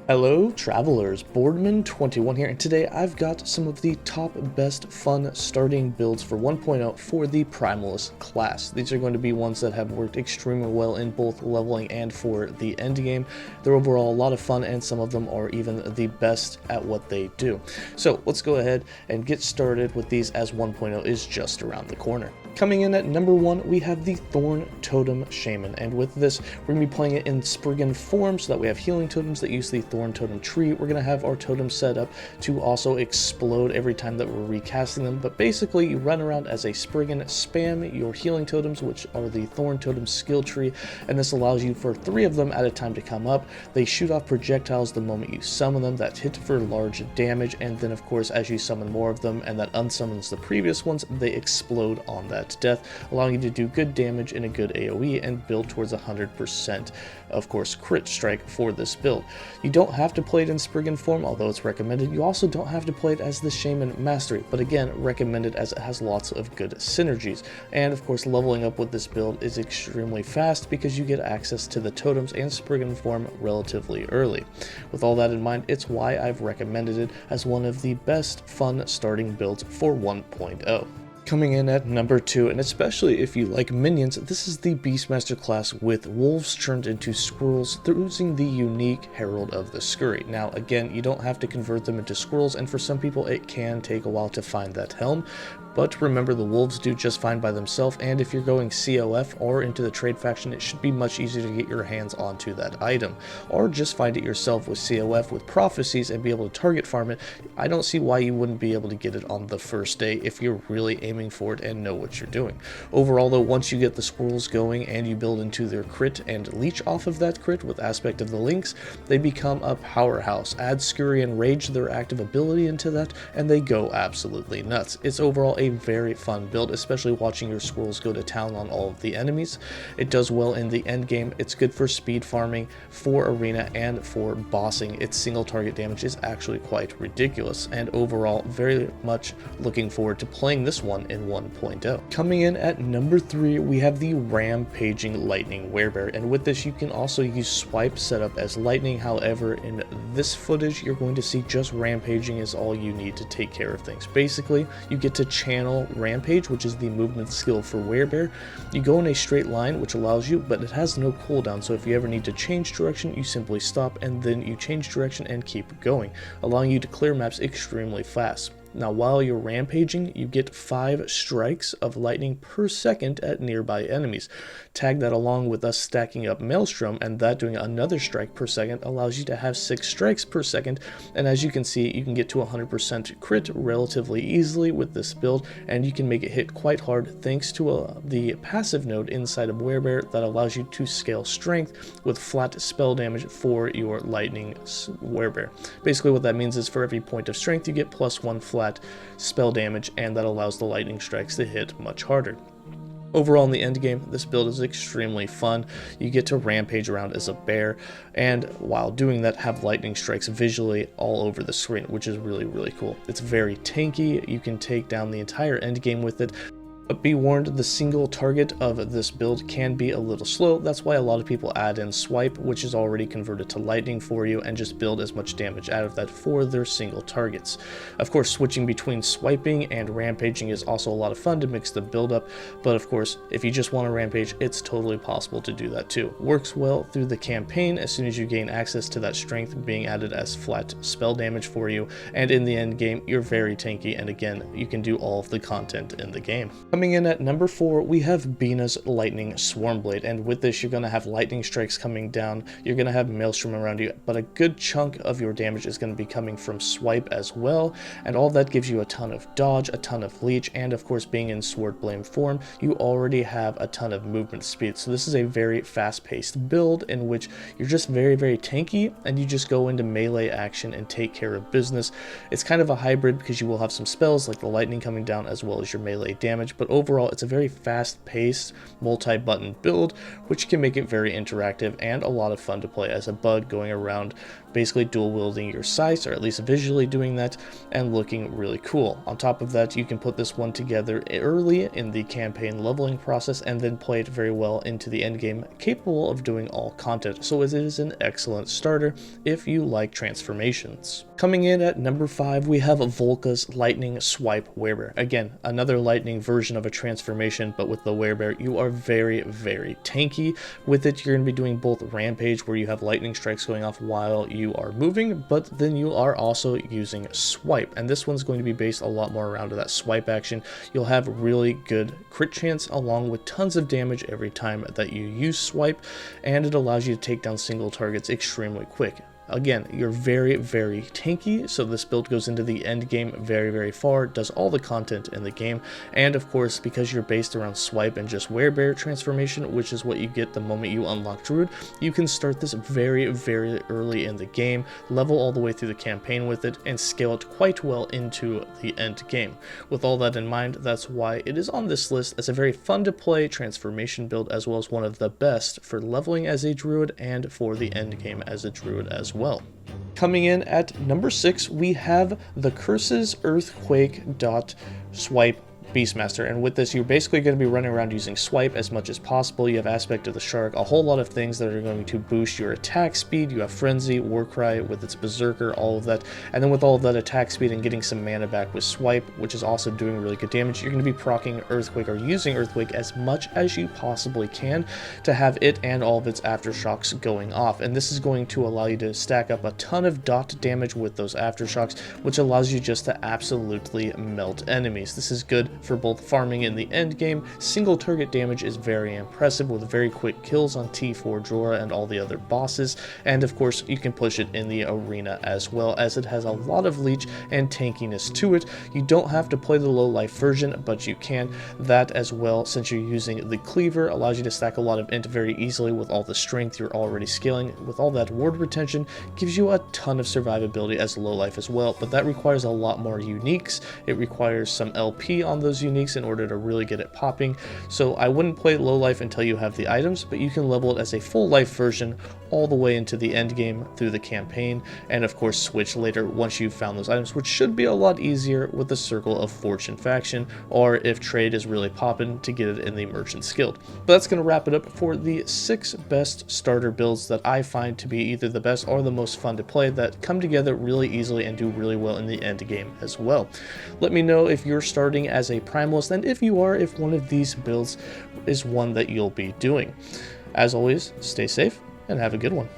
Hello travelers, Boardman21 here, and today I've got some of the top best fun starting builds for 1.0 for the Primalist class. These are going to be ones that have worked extremely well in both leveling and for the end game. They're overall a lot of fun, and some of them are even the best at what they do. So let's go ahead and get started with these, as 1.0 is just around the corner. Coming in at number 1, we have the Thorn Totem Shaman, and with this, we're going to be playing it in Spriggan form so that we have healing totems that use the Thorn Totem tree. We're going to have our totems set up to also explode every time that we're recasting them, but basically you run around as a Spriggan, spam your healing totems, which are the Thorn Totem skill tree, and this allows you for 3 of them at a time to come up. They shoot off projectiles the moment you summon them that hit for large damage, and then of course as you summon more of them and that unsummons the previous ones, they explode on that death, allowing you to do good damage in a good AoE and build towards 100%, of course, crit strike for this build. You don't have to play it in Spriggan form, although it's recommended. You also don't have to play it as the Shaman Mastery, but again, recommended as it has lots of good synergies. And of course, leveling up with this build is extremely fast because you get access to the totems and Spriggan form relatively early. With all that in mind, it's why I've recommended it as one of the best fun starting builds for 1.0. Coming in at number 2, and especially if you like minions, this is the Beastmaster class with wolves turned into squirrels using the unique Herald of the Scurry. Now again, you don't have to convert them into squirrels, and for some people it can take a while to find that helm, but remember, the wolves do just fine by themselves, and if you're going COF or into the trade faction, it should be much easier to get your hands onto that item, or just find it yourself with COF with prophecies and be able to target farm it. I don't see why you wouldn't be able to get it on the first day if you're really aiming for it and know what you're doing. Overall though, once you get the squirrels going and you build into their crit and leech off of that crit with Aspect of the Lynx, they become a powerhouse. Add Scurry and Rage, their active ability, into that, and they go absolutely nuts. It's overall a very fun build, especially watching your squirrels go to town on all of the enemies. It does well in the end game. It's good for speed farming, for arena, and for bossing. Its single target damage is actually quite ridiculous, and overall very much looking forward to playing this one in 1.0. Coming in at number 3, we have the Rampaging Lightning Werebear, and with this you can also use swipe setup as lightning. However, in this footage you're going to see just rampaging is all you need to take care of things. Basically, you get to channel Rampage, which is the movement skill for Werebear. You go in a straight line, which allows you, but it has no cooldown, so if you ever need to change direction, you simply stop and then you change direction and keep going, allowing you to clear maps extremely fast. Now, while you're rampaging, you get 5 strikes of lightning per second at nearby enemies. Tag that along with us stacking up Maelstrom, and that doing another strike per second allows you to have 6 strikes per second, and as you can see, you can get to 100% crit relatively easily with this build, and you can make it hit quite hard thanks to the passive node inside of Werebear that allows you to scale strength with flat spell damage for your lightning Werebear. Basically what that means is for every point of strength you get +1 flat spell damage, and that allows the lightning strikes to hit much harder. Overall, in the end game, this build is extremely fun. You get to rampage around as a bear, and while doing that, have lightning strikes visually all over the screen, which is really cool. It's very tanky. You can take down the entire end game with it. But be warned, the single target of this build can be a little slow. That's why a lot of people add in swipe, which is already converted to lightning for you, and just build as much damage out of that for their single targets. Of course, switching between swiping and rampaging is also a lot of fun to mix the build up, but of course, if you just want to rampage, it's totally possible to do that too. Works well through the campaign as soon as you gain access to that strength being added as flat spell damage for you, and in the end game, you're very tanky, and again, you can do all of the content in the game. Coming in at number 4, we have Bina's Lightning Swarmblade, and with this you're going to have lightning strikes coming down, you're going to have Maelstrom around you, but a good chunk of your damage is going to be coming from swipe as well, and all that gives you a ton of dodge, a ton of leech, and of course being in Sword Blade form, you already have a ton of movement speed, so this is a very fast-paced build in which you're just very tanky, and you just go into melee action and take care of business. It's kind of a hybrid because you will have some spells like the lightning coming down as well as your melee damage, but but overall it's a very fast-paced multi-button build, which can make it very interactive and a lot of fun to play as a bug, going around basically dual wielding your scythes, or at least visually doing that, and looking really cool. On top of that, you can put this one together early in the campaign leveling process and then play it very well into the end game, capable of doing all content. So it is an excellent starter if you like transformations. Coming in at number 5, we have Volca's Lightning Swipe Werebear. Again, another lightning version of a transformation, but with the Werebear, you are very, very tanky. With it, you're going to be doing both Rampage, where you have lightning strikes going off while you are moving, but then you are also using Swipe, and this one's going to be based a lot more around that swipe action. You'll have really good crit chance along with tons of damage every time that you use Swipe, and it allows you to take down single targets extremely quick. Again, you're very, very tanky, so this build goes into the end game very, very far, does all the content in the game, and of course, because you're based around Swipe and just Werebear transformation, which is what you get the moment you unlock Druid, you can start this very, very early in the game, level all the way through the campaign with it, and scale it quite well into the end game. With all that in mind, that's why it is on this list as a very fun to play transformation build, as well as one of the best for leveling as a Druid and for the end game as a Druid as well. Coming in at number 6, we have the Curses Earthquake Swipe Beastmaster, and with this you're basically going to be running around using Swipe as much as possible. You have Aspect of the Shark, a whole lot of things that are going to boost your attack speed. You have Frenzy, Warcry with its Berserker, all of that, and then with all of that attack speed and getting some mana back with Swipe, which is also doing really good damage, you're going to be proccing Earthquake or using Earthquake as much as you possibly can to have it and all of its Aftershocks going off, and this is going to allow you to stack up a ton of dot damage with those Aftershocks, which allows you just to absolutely melt enemies. This is good for both farming in the end game. Single target damage is very impressive with very quick kills on T4 Jorah and all the other bosses, and of course you can push it in the arena as well, as it has a lot of leech and tankiness to it. You don't have to play the low life version, but you can. That as well, since you're using the cleaver, allows you to stack a lot of int very easily with all the strength you're already scaling. With all that ward retention, gives you a ton of survivability as low life as well, but that requires a lot more uniques. It requires some LP on those uniques in order to really get it popping, so I wouldn't play low life until you have the items, but you can level it as a full life version all the way into the end game through the campaign, and of course switch later once you've found those items, which should be a lot easier with the Circle of Fortune faction, or if trade is really popping, to get it in the Merchant's Guild. But that's going to wrap it up for the 6 best starter builds that I find to be either the best or the most fun to play, that come together really easily and do really well in the end game as well. Let me know if you're starting as a Primalist, and if you are, if one of these builds is one that you'll be doing. As always, stay safe and have a good one.